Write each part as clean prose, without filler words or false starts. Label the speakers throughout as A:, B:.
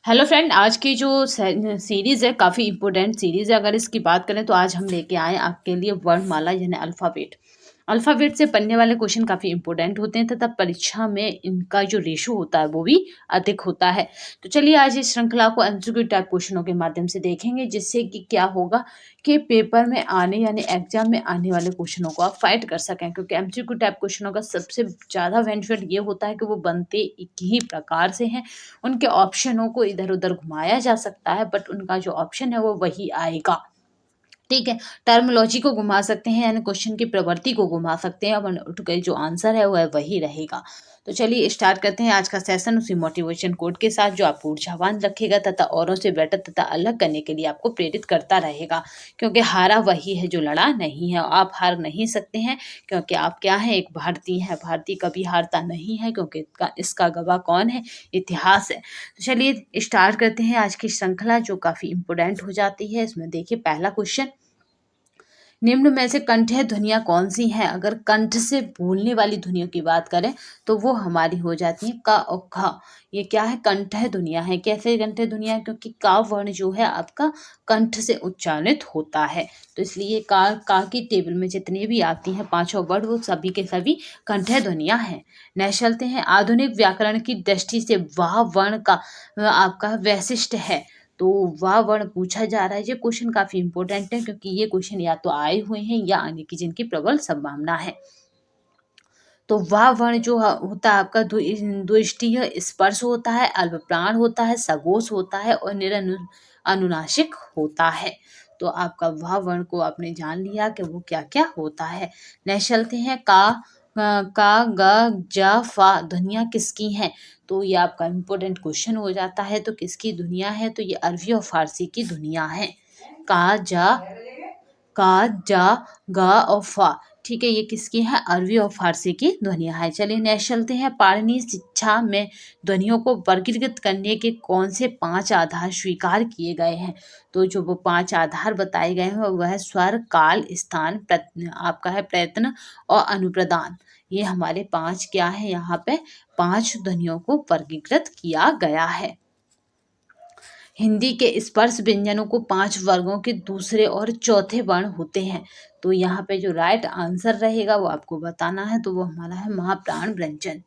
A: Hello friend, आज की जो सीरीज़ है काफ़ी इम्पोर्टेंट सीरीज़ है। अगर इसकी बात करें तो आज हम लेके आए आपके लिए वर्णमाला यानी अल्फ़ाबेट। अल्फ़ाबेट से बनने वाले क्वेश्चन काफ़ी इम्पोर्टेंट होते हैं तथा परीक्षा में इनका जो रेशो होता है वो भी अधिक होता है। तो चलिए आज इस श्रृंखला को एमसीक्यू टाइप क्वेश्चनों के माध्यम से देखेंगे, जिससे कि क्या होगा कि पेपर में आने यानी एग्जाम में आने वाले क्वेश्चनों को आप फाइट कर सकें। क्योंकि एमसीक्यू टाइप क्वेश्चनों का सबसे ज़्यादा बेनिफिट ये होता है कि वो बनते एक ही प्रकार से हैं। उनके ऑप्शनों को इधर-उधर घुमाया जा सकता है, बट उनका जो ऑप्शन है वो वही आएगा। ठीक है? टर्मिनोलॉजी को घुमा सकते हैं यानी क्वेश्चन की प्रवृत्ति को घुमा सकते हैं, और उठ के जो आंसर है वह वही रहेगा। तो चलिए स्टार्ट करते हैं आज का सेशन उसी मोटिवेशन कोट के साथ, जो आपको ऊर्जावान रखेगा तथा औरों से बेटर तथा अलग करने के लिए आपको प्रेरित करता रहेगा। क्योंकि हारा वही है जो लड़ा नहीं है। आप हार नहीं सकते हैं, क्योंकि आप क्या हैं, एक भारतीय हैं। भारतीय कभी हारता नहीं है, क्योंकि इसका गवाह कौन है? इतिहास है। तो चलिए स्टार्ट करते हैं आज की श्रृंखला, जो काफ़ी इम्पोर्टेंट हो जाती है। इसमें देखिए पहला क्वेश्चन, निम्न में से कंठ्य ध्वनियाँ कौन सी हैं? अगर कंठ से बोलने वाली ध्वनियों की बात करें तो वो हमारी हो जाती है क और ख। ये क्या है? कंठ्य ध्वनियाँ हैं। कैसे कंठ्य ध्वनियाँ हैं? क्योंकि का वर्ण जो है आपका कंठ से उच्चारित होता है, तो इसलिए का की टेबल में जितनी भी आती हैं पांचों वर्ड, वो सभी के सभी कंठ्य ध्वनियाँ हैं। नेक्स्ट चलते हैं, आधुनिक व्याकरण की दृष्टि से वह वर्ण का आपका वैशिष्ट है। तो वह वर्ण पूछा जा रहा है। ये क्वेश्चन काफ़ी इंपॉर्टेंट है, क्योंकि ये क्वेश्चन या तो आए हुए हैं या आने की जिनकी प्रबल संभावना है। तो वह वर्ण जो होता है आपका द्विष्टीय स्पर्श होता है, अल्पप्राण होता है, सघोष होता है और अनुनासिक होता है। तो आपका वह वर्ण को आपने जान लिया कि वो क्या क्या होता है। नेक्स्ट चलते हैं, का ग ज फा ध्वनियाँ किसकी हैं? तो ये आपका इम्पोर्टेंट क्वेश्चन हो जाता है। तो किसकी ध्वनियाँ हैं? तो ये अरबी और फारसी की ध्वनियाँ हैं। का जा का, जा, गा और फा। ठीक है, ये किसकी है? अरबी और फारसी की ध्वनियाँ हैं। चलिए नेक्स्ट चलते हैं, पाणिनि शिक्षा में ध्वनियों को वर्गीकृत करने के कौन से 5 आधार स्वीकार किए गए हैं? तो जो वो 5 आधार बताए गए हैं वह है स्वर, काल, स्थान, आपका है प्रयत्न और अनुप्रदान। ये हमारे 5 क्या है? यहाँ पे 5 ध्वनियों को वर्गीकृत किया गया है। हिंदी के स्पर्श व्यंजनों को 5 वर्गों के दूसरे और चौथे वर्ण होते हैं। तो यहाँ पे जो राइट आंसर रहेगा वो आपको बताना है, तो वो हमारा है महाप्राण व्यंजन।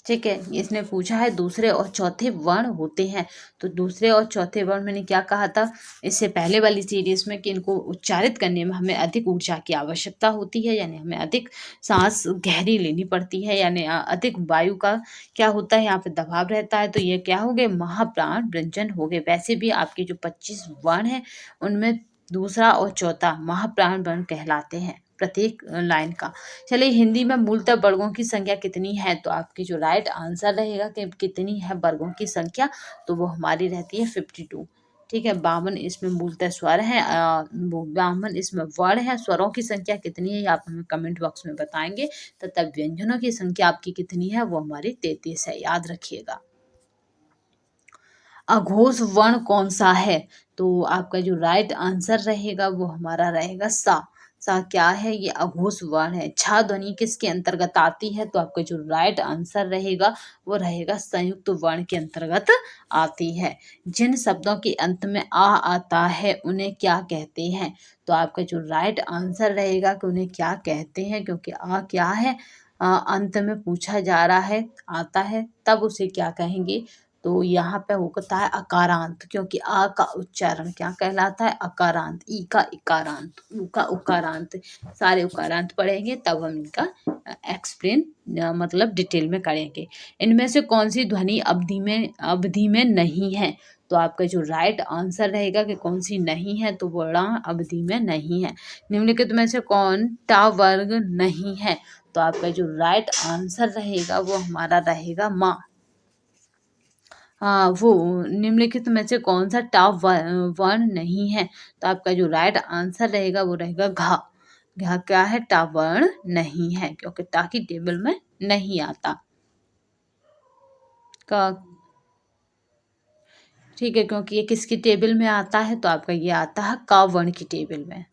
A: ठीक है, इसने पूछा है दूसरे और चौथे वर्ण होते हैं। तो दूसरे और चौथे वर्ण मैंने क्या कहा था इससे पहले वाली सीरीज में, कि इनको उच्चारित करने में हमें अधिक ऊर्जा की आवश्यकता होती है, यानी हमें अधिक सांस गहरी लेनी पड़ती है, यानी अधिक वायु का क्या होता है यहाँ पे दबाव रहता है। तो ये क्या हो गए? महाप्राण व्यंजन हो गए। वैसे भी आपके जो 25 वर्ण हैं उनमें दूसरा और चौथा महाप्राण वर्ण कहलाते हैं प्रत्येक लाइन का। चलिए हिंदी में मूलतः वर्गों की संख्या कितनी है? तो आपकी जो राइट आंसर रहेगा कि कितनी है वर्गों की संख्या, तो वो हमारी रहती है 52। ठीक है, 52 इसमें मूलतः स्वर हैं, 52 इसमें वर्ण है। स्वरों की संख्या कितनी है आप हमें कमेंट बॉक्स में बताएंगे, तथा व्यंजनों की संख्या आपकी कितनी है? वो हमारी 33 है, याद रखिएगा। अघोष वर्ण कौन सा है? तो आपका जो राइट आंसर रहेगा वो हमारा रहेगा सा। सा क्या है? ये अघोष वर्ण है। छा ध्वनि किसके अंतर्गत आती है? तो आपका जो राइट आंसर रहेगा वो रहेगा संयुक्त वर्ण के अंतर्गत आती है। जिन शब्दों के अंत में आ आता है उन्हें क्या कहते हैं? तो आपका जो राइट आंसर रहेगा कि उन्हें क्या कहते हैं, क्योंकि आ क्या है? अंत में पूछा जा रहा है, आता है, तब उसे क्या कहेंगे? तो यहाँ पे होता है अकारांत, क्योंकि आ का उच्चारण क्या कहलाता है? अकारांत। ई का इकारांत, उ का उकारांत। सारे उकारांत पढ़ेंगे तब हम इनका एक्सप्लेन मतलब डिटेल में करेंगे। इनमें से कौन सी ध्वनि अवधि में नहीं है? तो आपका जो राइट आंसर रहेगा कि कौन सी नहीं है, तो वो अवधि में नहीं है। निम्नलिखित में से कौन टा वर्ग नहीं है? तो आपका जो राइट आंसर रहेगा वो हमारा रहेगा माँ। हाँ, वो निम्नलिखित में से कौन सा टॉप वर्ण नहीं है? तो आपका जो राइट आंसर रहेगा वो रहेगा घा। घा क्या है? टॉप वर्ण नहीं है, क्योंकि टा की टेबल में नहीं आता। का ठीक है, क्योंकि ये किसकी टेबल में आता है? तो आपका ये आता है का वर्ण की टेबल में।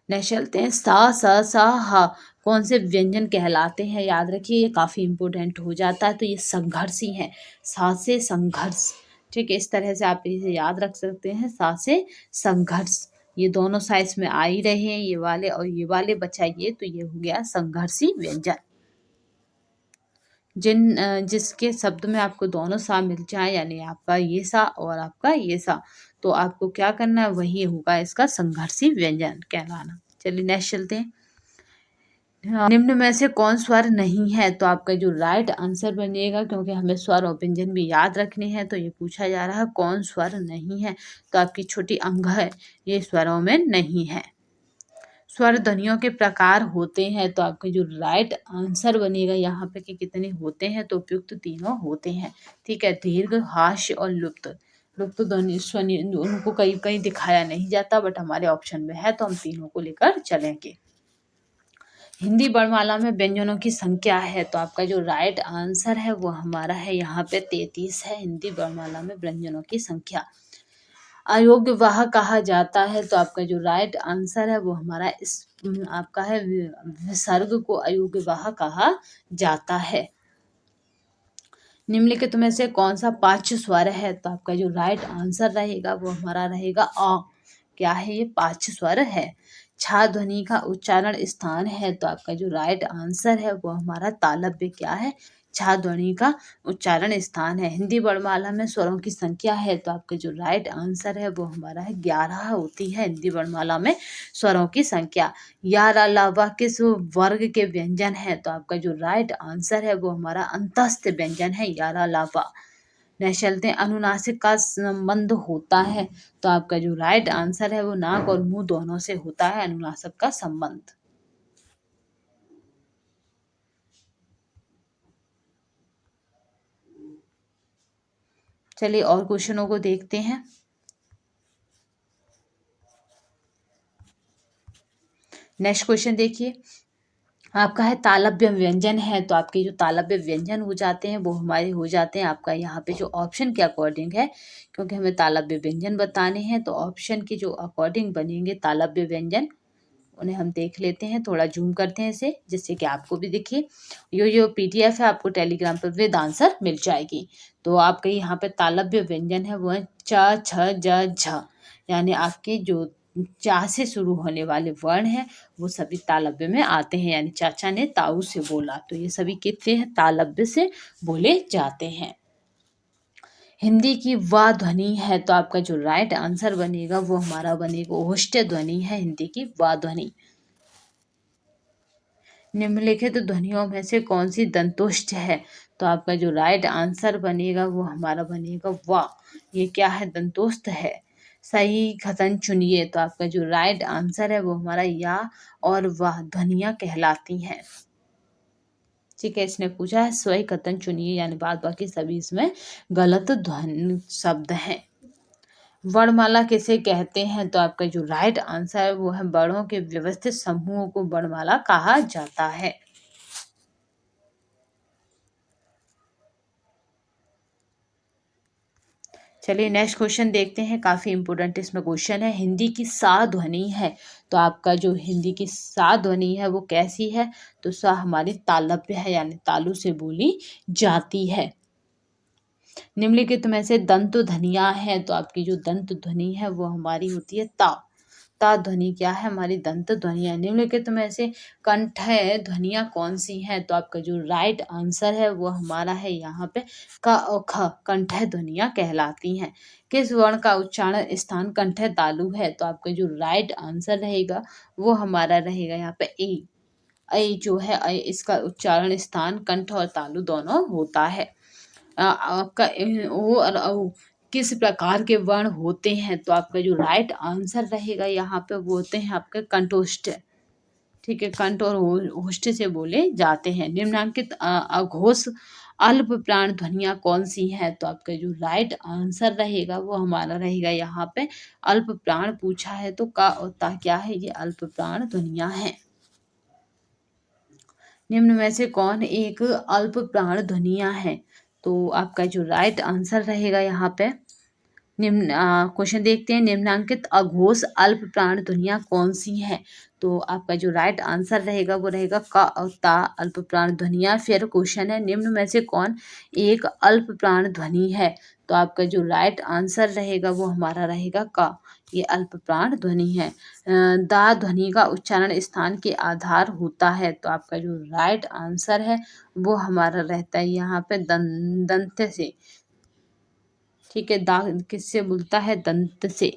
A: नेक्स्ट चलते हैं सा स सा हा कौन से व्यंजन कहलाते हैं। याद रखिए ये काफ़ी इंपॉर्टेंट हो जाता है, तो ये संघर्षी है। सा से संघर्ष, ठीक है, इस तरह से आप इसे याद रख सकते हैं, सा से संघर्ष। ये दोनों साइज में आ ही रहे हैं, ये वाले और ये वाले बचाइए, तो ये हो गया संघर्षी व्यंजन। जिसके शब्द में आपको दोनों सा मिल जाए, यानी आपका ये सा और आपका ये सा, तो आपको क्या करना है, वही होगा इसका संघर्षी व्यंजन कहलाना। चलिए नेक्स्ट चलते हैं। निम्न में से कौन स्वर नहीं है, तो आपका जो राइट आंसर बनेगा, क्योंकि हमें स्वर और व्यंजन भी याद रखने हैं, तो ये पूछा जा रहा है कौन स्वर नहीं है, तो आपकी छोटी अंग है, ये स्वरों में नहीं है। स्वर ध्वनियों के प्रकार होते हैं, तो आपका जो राइट आंसर बनेगा यहाँ पे कि कितने होते हैं, तो उपयुक्त तीनों होते हैं। ठीक है, दीर्घ, हास्य और लुप्त। लुप्त ध्वनि स्वनि उनको कहीं कहीं दिखाया नहीं जाता, बट हमारे ऑप्शन में है, तो हम तीनों को लेकर चलेंगे। हिंदी वर्णमाला में व्यंजनों की संख्या है, तो आपका जो राइट आंसर है वो हमारा है यहाँ पे 33 है हिंदी वर्णमाला में व्यंजनों की संख्या। अयोग्य वाह कहा जाता है, तो आपका जो राइट आंसर है वो हमारा इस आपका है विसर्ग को अयोग्य वाह कहा जाता है। निम्नलिखित में से कौन सा पांच स्वर है, तो आपका जो राइट आंसर रहेगा वो हमारा रहेगा अ। क्या है, ये पांच स्वर है। छा ध्वनि का उच्चारण स्थान है, तो आपका जो राइट आंसर है वो हमारा तालव्य क्या है, छा ध्वनि का उच्चारण स्थान है। हिंदी वर्णमाला में स्वरों की संख्या है, तो आपका जो राइट आंसर है वो हमारा है 11 होती है हिंदी वर्णमाला में स्वरों की संख्या। यार अलावा किस वर्ग के व्यंजन है, तो आपका जो राइट आंसर है वो हमारा अंतस्थ व्यंजन है यार अलावा। नेक्स्ट चलते हैं, अनुनासिक का संबंध होता है, तो आपका जो राइट आंसर है वो नाक और मुंह दोनों से होता है अनुनासिक का संबंध। चलिए और क्वेश्चनों को देखते हैं। नेक्स्ट क्वेश्चन देखिए, आपका है तालव्य व्यंजन है, तो आपके जो तालव्य व्यंजन हो जाते हैं वो हमारे हो जाते हैं आपका यहाँ पे जो ऑप्शन के अकॉर्डिंग है, क्योंकि हमें तालव्य व्यंजन बताने हैं, तो ऑप्शन के जो अकॉर्डिंग बनेंगे तालव्य व्यंजन, उन्हें हम देख लेते हैं। थोड़ा जूम करते हैं इसे, जिससे कि आपको भी दिखे। जो PDF है आपको टेलीग्राम पर विद आंसर मिल जाएगी। तो आपके यहाँ पे तालव्य व्यंजन है वो है च छ ज झ, यानी आपके जो चा से शुरू होने वाले वर्ण हैं वो सभी तालव्य में आते हैं। यानी चाचा ने ताऊ से बोला, तो ये सभी कितने हैं, तालव्य से बोले जाते हैं। हिंदी की वा ध्वनि है, तो आपका जो राइट आंसर बनेगा वो हमारा बनेगा ओष्ठ्य ध्वनि है हिंदी की वा ध्वनि। निम्नलिखित ध्वनियों में से कौन सी दंतोष्ठ है, तो आपका जो राइट आंसर बनेगा वो हमारा बनेगा वा। ये क्या है, दंतोष्ठ है। सही कथन चुनिए, तो आपका जो राइट आंसर है वो हमारा या और वाह ध्वनियां कहलाती हैं। ठीक है, इसने पूछा है सही कथन चुनिए, यानी बाद बाकी सभी इसमें गलत ध्वनि शब्द हैं। वर्णमाला किसे कहते हैं, तो आपका जो राइट आंसर है वो है वर्णों के व्यवस्थित समूहों को वर्णमाला कहा जाता है। चलिए नेक्स्ट क्वेश्चन देखते हैं, काफी इंपोर्टेंट इसमें क्वेश्चन है। हिंदी की सा ध्वनि है, तो आपका जो हिंदी की सा ध्वनि है वो कैसी है, तो सा हमारी तालव्य है, यानी तालु से बोली जाती है। निम्नलिखित में से दंत ध्वनियां हैं, तो आपकी जो दंत ध्वनि है वो हमारी होती है ता। ता ध्वनि क्या है, हमारी दंत ध्वनियां। निम्नलिखित में से कंठ ध्वनियां कौन सी हैं, तो आपका जो राइट आंसर है वो हमारा है यहाँ पे क और ख, कंठ ध्वनियां कहलाती हैं। किस वर्ण का उच्चारण स्थान कंठ तालु है, तो आपका जो राइट आंसर रहेगा वो हमारा रहेगा यहाँ पे ए। ऐ जो है ऐ, इसका उच्चारण स्थान कंठ और तालु दोनों होता है। आपका ओ और औ किस प्रकार के वर्ण होते हैं, तो आपका जो राइट आंसर रहेगा यहाँ पे वो होते हैं आपके कंठोष्ठ। ठीक है, कंठ और होष्ठ से बोले जाते हैं। निम्नांकित अघोष अल्प प्राण ध्वनियां कौन सी हैं, तो आपका जो राइट आंसर रहेगा वो हमारा रहेगा यहाँ पे अल्प प्राण पूछा है, तो का और ता क्या है, ये अल्प प्राण ध्वनियां हैं। निम्न में से कौन एक अल्प प्राण ध्वनियां हैं, तो आपका जो राइट आंसर रहेगा यहाँ पे क्वेश्चन देखते हैं, निम्नांकित अघोष अल्प प्राण ध्वनियाँ कौन सी हैं? तो आपका जो राइट आंसर रहेगा वो रहेगा क और ता अल्प प्राण ध्वनियाँ। फिर क्वेश्चन है, निम्न में से कौन एक अल्प प्राण ध्वनि है? तो आपका जो राइट आंसर रहेगा वो हमारा रहेगा क, ये अल्प प्राण ध्वनि है। दा ध्वनि का उच्चारण स्थान के आधार होता है। तो आपका जो राइट आंसर है वो हमारा रहता है यहाँ पे दंत से। ठीक है, दा किससे बोलता है? दंत से।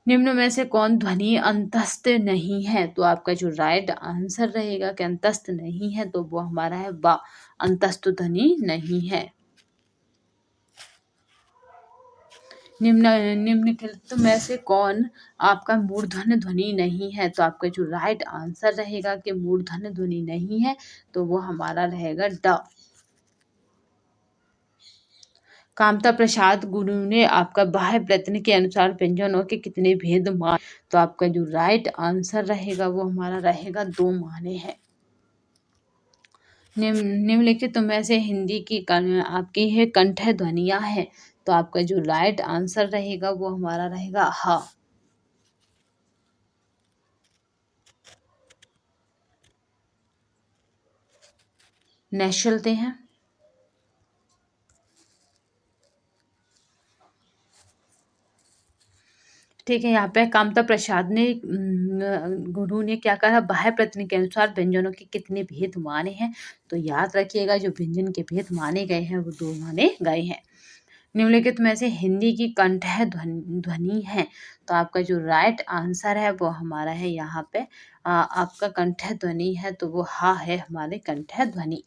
A: निम्न में से कौन ध्वनि अंतस्थ नहीं है? तो आपका जो राइट आंसर रहेगा कि अंतस्थ नहीं है तो वो हमारा है बा, अंतस्थ ध्वनि नहीं है। निम्नलिखित में से कौन आपका मूर्धन्य ध्वनि नहीं है? तो आपका जो राइट आंसर रहेगा कि मूर्धन्य ध्वनि नहीं है तो वो हमारा रहेगा ड। कामता प्रसाद गुरु ने आपका बाह्य प्रयत्न के अनुसार व्यंजनों के कितने भेद मान? तो आपका जो राइट आंसर रहेगा वो हमारा रहेगा 2 माने हैं। निम्नलिखित में से हिंदी की आपकी है कंठ ध्वनियाँ हैं। तो आपका जो राइट आंसर रहेगा वो हमारा रहेगा ह। नेक्स्ट चलते हैं। ठीक है, यहाँ पे कामता प्रसाद ने गुरु ने क्या कहा? बाह्य प्रयत्न के अनुसार व्यंजनों के कितने भेद माने हैं? तो याद रखिएगा जो व्यंजन के भेद माने गए हैं वो 2 माने गए हैं। निम्नलिखित में से हिंदी की कंठ ध्वनि है। तो आपका जो राइट आंसर है वो हमारा है यहाँ पे आपका कंठ ध्वनि है तो वो हा है हमारे कंठ ध्वनि।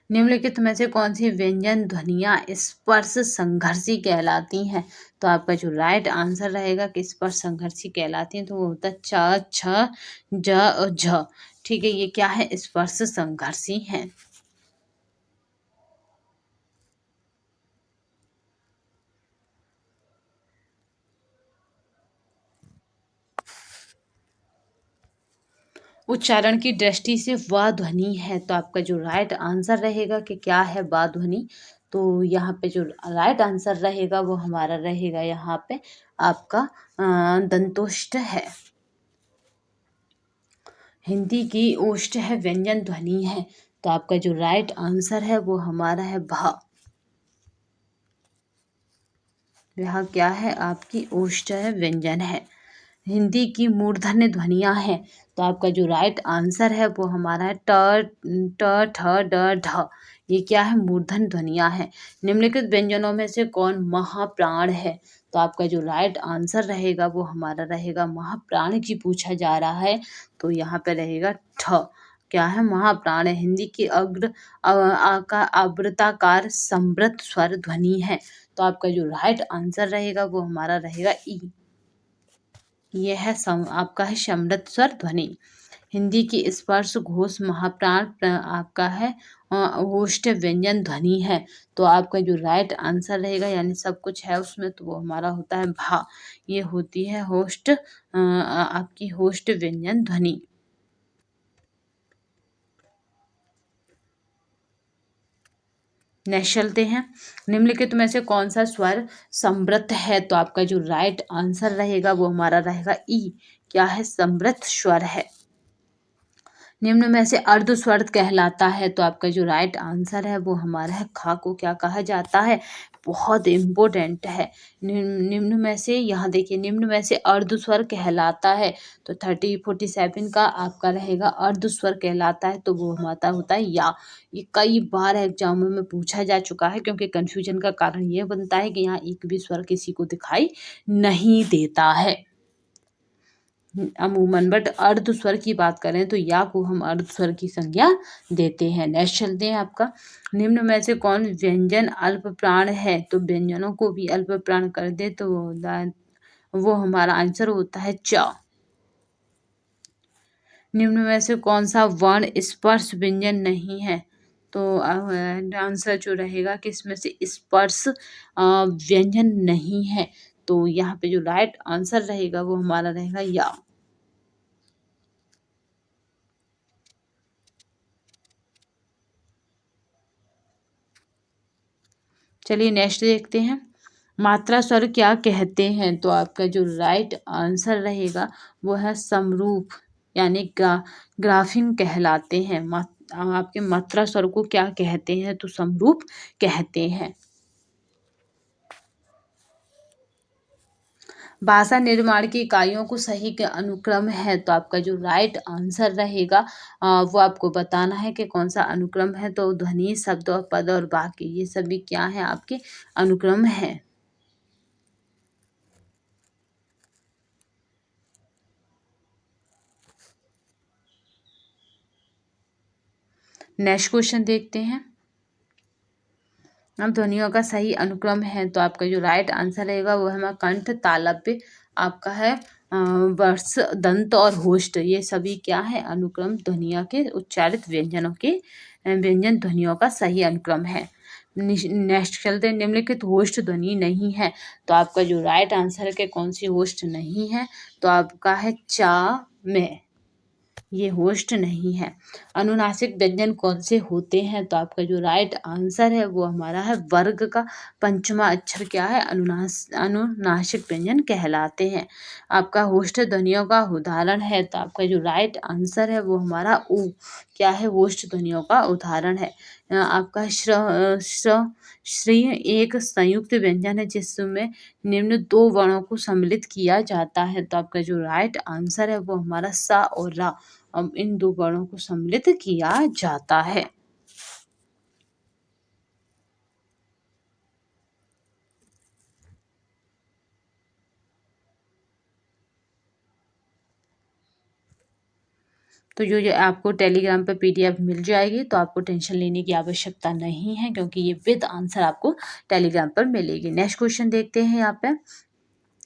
A: निम्नलिखित में से कौन सी व्यंजन ध्वनियाँ स्पर्श संघर्षी कहलाती हैं? तो आपका जो राइट आंसर रहेगा कि स्पर्श संघर्षी कहलाती हैं तो वो होता है च, छ, ज और झ। ठीक है, ये क्या है? स्पर्श संघर्षी हैं। उच्चारण की दृष्टि से व ध्वनि है। तो आपका जो राइट आंसर रहेगा कि क्या है व ध्वनि? तो यहाँ पे जो राइट आंसर रहेगा वो हमारा रहेगा यहाँ पे आपका दंतोष्ठ है। हिंदी की ओष्ठ है व्यंजन ध्वनि है। तो आपका जो राइट आंसर है वो हमारा है भ। यह क्या है? आपकी ओष्ठ है व्यंजन है। हिंदी की मूर्धन्य ध्वनियाँ हैं। तो आपका जो राइट आंसर है वो हमारा है ट, ठ, ड, ढ। ये क्या है? मूर्धन्य ध्वनियाँ हैं। निम्नलिखित व्यंजनों में से कौन महाप्राण है? तो आपका जो राइट आंसर रहेगा वो हमारा रहेगा महाप्राण की पूछा जा रहा है तो यहाँ पे रहेगा ठ। क्या है? महाप्राण है। हिंदी की अग्र का आवृताकार समृद्ध स्वर ध्वनि है। तो आपका जो राइट आंसर रहेगा वो हमारा रहेगा ई। यह है आपका है समृद्ध स्वर ध्वनि। हिंदी की स्पर्श घोष महाप्राण आपका है ओष्ठ व्यंजन ध्वनि है। तो आपका जो राइट आंसर रहेगा यानी सब कुछ है उसमें तो वो हमारा होता है भा। ये होती है होस्ट आपकी होस्ट व्यंजन ध्वनि। नेक्स्ट चलते हैं। निम्नलिखित में से कौन सा स्वर समृद्ध है? तो आपका जो राइट आंसर रहेगा वो हमारा रहेगा ई। क्या है? समृद्ध स्वर है। निम्न में से अर्ध स्वर कहलाता है। तो आपका जो राइट आंसर है वो हमारा है खा को क्या कहा जाता है? बहुत इम्पोर्टेंट है। निम्न में से यहाँ देखिए निम्न में से अर्ध स्वर कहलाता है। तो 3047 का आपका रहेगा अर्ध स्वर कहलाता है तो वो हमारा होता है या। ये कई बार एग्जामों में पूछा जा चुका है क्योंकि कन्फ्यूजन का कारण ये बनता है कि यहाँ एक भी स्वर किसी को दिखाई नहीं देता है अमूमन। बट अर्ध स्वर की बात करें तो या को हम अर्ध स्वर की संज्ञा देते हैं। नेक्स्ट चलते हैं आपका। निम्न में से कौन व्यंजन अल्प प्राण है? तो व्यंजनों को भी अल्प प्राण कर दे तो वो हमारा आंसर होता है च। निम्न में से कौन सा वर्ण स्पर्श व्यंजन नहीं है? तो आंसर जो रहेगा कि इसमें से स्पर्श व्यंजन नहीं है। तो यहाँ पे जो राइट आंसर रहेगा वो हमारा रहेगा या। चलिए नेक्स्ट देखते हैं, मात्रा स्वर क्या कहते हैं? तो आपका जो राइट आंसर रहेगा वो है समरूप, यानी ग्राफिंग कहलाते हैं। आपके मात्रा स्वर को क्या कहते हैं? तो समरूप कहते हैं। भाषा निर्माण की इकाइयों को सही के अनुक्रम है, तो आपका जो राइट आंसर रहेगा वो आपको बताना है कि कौन सा अनुक्रम है। तो ध्वनि, शब्द और पद और वाक्य, ये सभी क्या है? आपके अनुक्रम है। नेक्स्ट क्वेश्चन देखते हैं, अब ध्वनियों का सही अनुक्रम है, तो आपका जो राइट आंसर रहेगा वो हमारा कंठ, तालव्य, आपका है वर्ष, दंत और होष्ठ, ये सभी क्या है? अनुक्रम ध्वनियों के उच्चारित व्यंजनों के व्यंजन ध्वनियों का सही अनुक्रम है। नेक्स्ट चलते हैं, निम्नलिखित होष्ठ ध्वनि नहीं है, तो आपका जो राइट आंसर है कि कौन सी होष्ठ नहीं है? तो आपका है चा में, ये होस्ट नहीं है। अनुनासिक व्यंजन कौन से होते हैं? तो आपका जो राइट आंसर है वो हमारा है वर्ग का पंचमा अक्षर क्या है? अनुनासिक व्यंजन कहलाते हैं। आपका होस्ट ध्वनियों का उदाहरण है, तो आपका जो राइट आंसर है वो हमारा उ क्या है? होस्ट ध्वनियों का उदाहरण है। आपका श्री एक संयुक्त व्यंजन है जिसमें निम्न दो वर्णों को सम्मिलित किया जाता है, तो आपका जो राइट आंसर है वो हमारा सा और रा, अब इन दो वर्णों को सम्मिलित किया जाता है। तो जो आपको टेलीग्राम पे पीडीएफ मिल जाएगी, तो आपको टेंशन लेने की आवश्यकता नहीं है, क्योंकि ये विद आंसर आपको टेलीग्राम पर मिलेगी। नेक्स्ट क्वेश्चन देखते हैं, यहाँ पे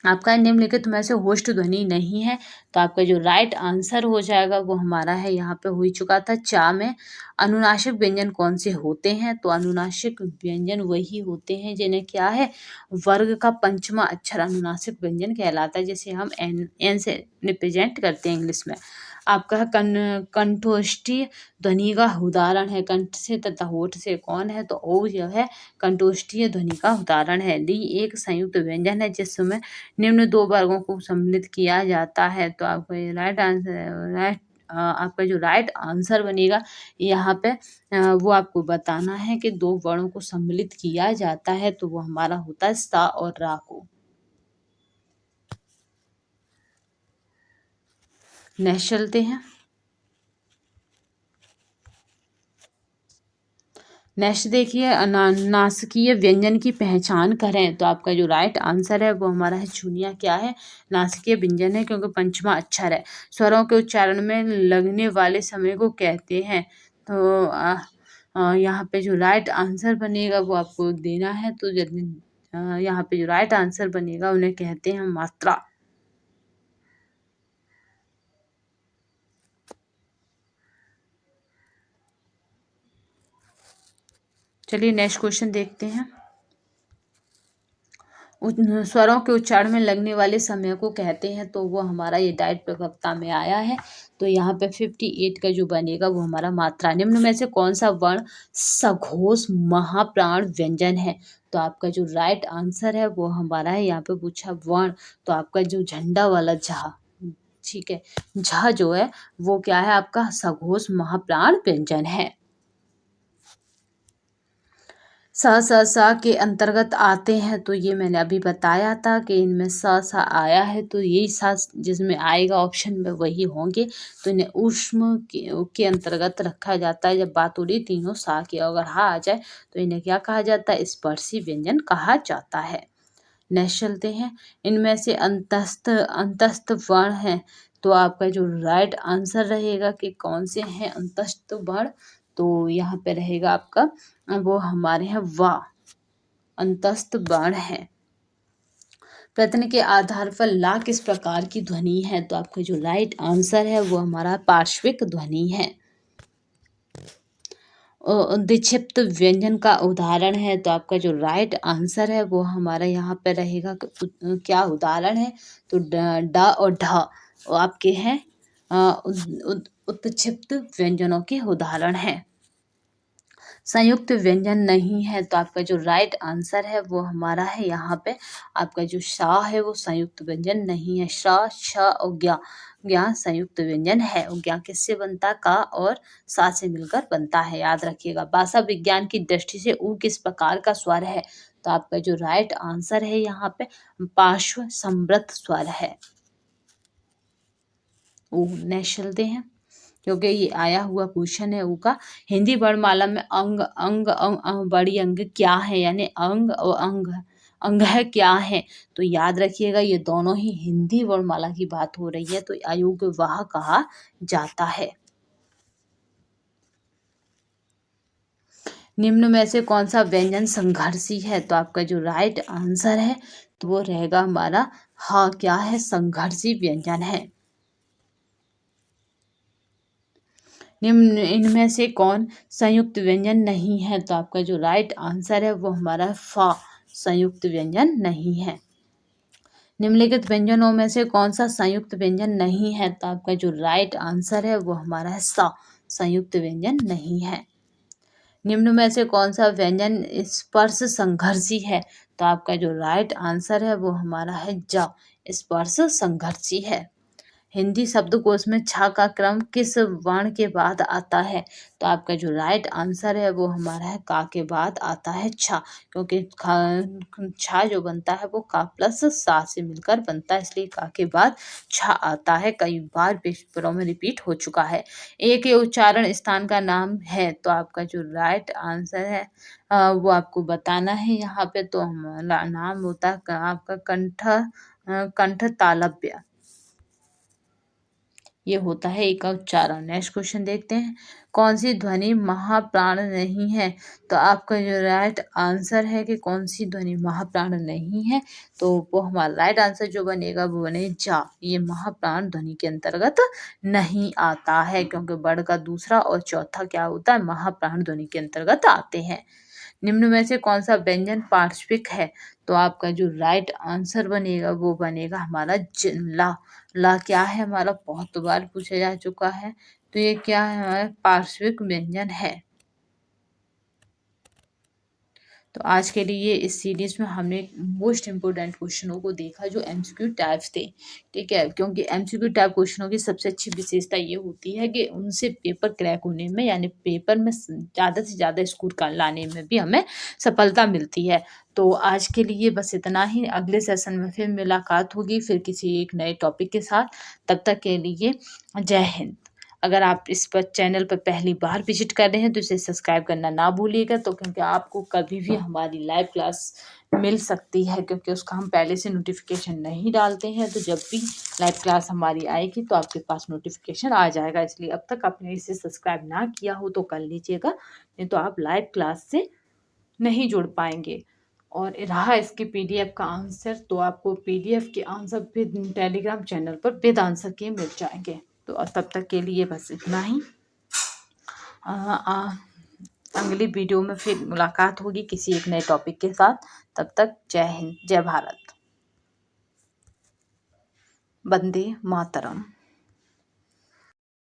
A: आपका निम्नलिखित में से होस्ट ध्वनि नहीं है, तो आपका जो राइट आंसर हो जाएगा वो हमारा है, यहाँ पे हो ही चुका था चा में। अनुनासिक व्यंजन कौन से होते हैं? तो अनुनासिक व्यंजन वही होते हैं जिन्हें क्या है? वर्ग का पंचमा अक्षर अनुनासिक व्यंजन कहलाता है, जैसे हम एन से रिप्रेजेंट करते हैं इंग्लिश में। आपका है कंठोष्ठी ध्वनि का उदाहरण है, कंठ से तथा होठ से कौन है? तो ओ जो है कंठोष्ठीय ध्वनि का उदाहरण है। डी एक संयुक्त व्यंजन है जिसमें निम्न दो वर्गों को सम्मिलित किया जाता है, तो आपका ये राइट आंसर आपका जो राइट आंसर बनेगा यहाँ पे वो आपको बताना है कि दो वर्णों को सम्मिलित किया जाता है, तो वो हमारा होता है सा और रा को। नेक्स्ट चलते हैं, नेक्स्ट देखिए, नासिकीय व्यंजन की पहचान करें, तो आपका जो राइट आंसर है वो हमारा है चूनिया क्या है? नासिकीय व्यंजन है, क्योंकि पंचमा अक्षर है। स्वरों के उच्चारण में लगने वाले समय को कहते हैं, तो यहाँ पे जो राइट आंसर बनेगा वो आपको देना है, तो यहाँ पे जो राइट आंसर बनेगा उन्हें कहते हैं मात्रा। चलिए नेक्स्ट क्वेश्चन देखते हैं, स्वरों के उच्चारण में लगने वाले समय को कहते हैं, तो वो हमारा ये डाइट प्रवक्ता में आया है, तो यहाँ पे 58 का जो बनेगा वो हमारा मात्रा। निम्न में से कौन सा वर्ण सघोष महाप्राण व्यंजन है? तो आपका जो राइट आंसर है वो हमारा है, यहाँ पे पूछा वर्ण, तो आपका जो झंडा वाला झा, ठीक है, झा जो है वो क्या है? आपका सघोष महाप्राण व्यंजन है। स स स के अंतर्गत आते हैं, तो ये मैंने अभी बताया था कि इनमें स स आया है, तो यही सा जिसमें आएगा ऑप्शन में वही होंगे, तो इन्हें ऊष्म के अंतर्गत रखा जाता है। जब बात हो रही तीनों सा की, अगर हा आ जाए तो इन्हें क्या कहा जाता है? स्पर्शी व्यंजन कहा जाता है। नेक्स्ट चलते हैं, इनमें से अंतस्थ वर्ण है, तो आपका जो राइट आंसर रहेगा कि कौन से हैं अंतस्थ वर्ण? तो यहाँ पे रहेगा आपका वो हमारे यहाँ वा अंतस्थ वर्ण है। प्रश्न के आधार पर ला किस प्रकार की ध्वनि है? तो आपका जो राइट आंसर है वो हमारा पार्श्विक ध्वनि है। अधिक्षिप्त व्यंजन का उदाहरण है, तो आपका जो राइट आंसर है वो हमारा यहाँ पे रहेगा क्या उदाहरण है? तो ड और ढ आपके हैं उत्क्षिप्त व्यंजनों के उदाहरण हैं। संयुक्त व्यंजन नहीं है, तो आपका जो राइट आंसर है वो हमारा है यहाँ पे आपका जो श है वो संयुक्त व्यंजन नहीं है। श, श और ज्ञ, ज्ञ संयुक्त व्यंजन है। और ज्ञ किससे बनता है? का और सा से मिलकर बनता है, याद रखिएगा। भाषा विज्ञान की दृष्टि से ऊ किस प्रकार का स्वर है? तो आपका जो राइट आंसर है यहाँ पे पार्श्व संवृत स्वर है। ऊ नेक्स्ट चलते हैं, क्योंकि ये आया हुआ क्वेश्चन है ऊ का। हिंदी वर्णमाला में अंग अंग बड़ी अंग क्या है? यानी अंग और अंग है क्या है? तो याद रखिएगा ये दोनों ही हिंदी वर्णमाला की बात हो रही है, तो अयोग्य वाह कहा जाता है। निम्न में से कौन सा व्यंजन संघर्षी है? तो आपका जो राइट आंसर है तो वो रहेगा हमारा हाँ, क्या है? संघर्षी व्यंजन है। निम्न इनमें से कौन संयुक्त व्यंजन नहीं है? तो आपका जो राइट आंसर है वो हमारा फा संयुक्त व्यंजन नहीं है। निम्नलिखित व्यंजनों में से कौन सा संयुक्त व्यंजन नहीं है? तो आपका जो राइट आंसर है वो हमारा है सा संयुक्त व्यंजन नहीं है। निम्न में से कौन सा व्यंजन स्पर्श संघर्षी है? तो आपका जो राइट आंसर है वो हमारा है जा स्पर्श संघर्षी है। हिंदी शब्दकोश में छ का क्रम किस वर्ण के बाद आता है? तो आपका जो राइट आंसर है वो हमारा है का के बाद आता है छ, क्योंकि छ जो बनता है वो का प्लस सा से मिलकर बनता है, इसलिए का के बाद छ आता है। कई बार पेपरों में रिपीट हो चुका है। ए के उच्चारण स्थान का नाम है, तो आपका जो राइट आंसर है वो आपको बताना है यहाँ पे। तो हमारा नाम होता है आपका कंठ तालव्य, ये होता है एक उच्चारण। नेक्स्ट क्वेश्चन देखते हैं, कौन सी ध्वनि महाप्राण नहीं है? तो आपका जो राइट आंसर है कि कौन सी ध्वनि महाप्राण नहीं है, तो वो हमारा राइट आंसर जो बनेगा वो बने जा। ये महाप्राण ध्वनि के अंतर्गत नहीं आता है, क्योंकि वर्ड का दूसरा और चौथा क्या होता है? महाप्राण ध्वनि के अंतर्गत आते हैं। निम्न में से कौन सा व्यंजन पार्श्विक है? तो आपका जो राइट आंसर बनेगा वो बनेगा हमारा ला। ला क्या है हमारा? बहुत बार पूछा जा चुका है, तो ये क्या है? हमारा पार्श्विक व्यंजन है। तो आज के लिए इस सीरीज में हमने मोस्ट इम्पोर्टेंट क्वेश्चनों को देखा जो एमसीक्यू टाइप्स थे, ठीक है। क्योंकि एमसीक्यू टाइप क्वेश्चनों की सबसे अच्छी विशेषता ये होती है कि उनसे पेपर क्रैक होने में, यानी पेपर में ज़्यादा से ज़्यादा स्कोर का लाने में भी हमें सफलता मिलती है। तो आज के लिए बस इतना ही। अगले सेशन में फिर मुलाकात होगी, फिर किसी एक नए टॉपिक के साथ। तब तक के लिए जय हिंद। अगर आप इस पर चैनल पर पहली बार विजिट कर रहे हैं तो इसे सब्सक्राइब करना ना भूलिएगा, तो क्योंकि आपको कभी भी हमारी लाइव क्लास मिल सकती है, क्योंकि उसका हम पहले से नोटिफिकेशन नहीं डालते हैं। तो जब भी लाइव क्लास हमारी आएगी तो आपके पास नोटिफिकेशन आ जाएगा। इसलिए अब तक आपने इसे सब्सक्राइब ना किया हो तो कर लीजिएगा, नहीं तो आप लाइव क्लास से नहीं जुड़ पाएंगे। और रहा इसके पीडीएफ का आंसर, तो आपको पीडीएफ के आंसर भी टेलीग्राम चैनल पर विद आंसर के मिल जाएंगे। तो तब तक के लिए बस इतना ही। अगली वीडियो में फिर मुलाकात होगी किसी एक नए टॉपिक के साथ। तब तक जय हिंद, जय भारत, वंदे मातरम।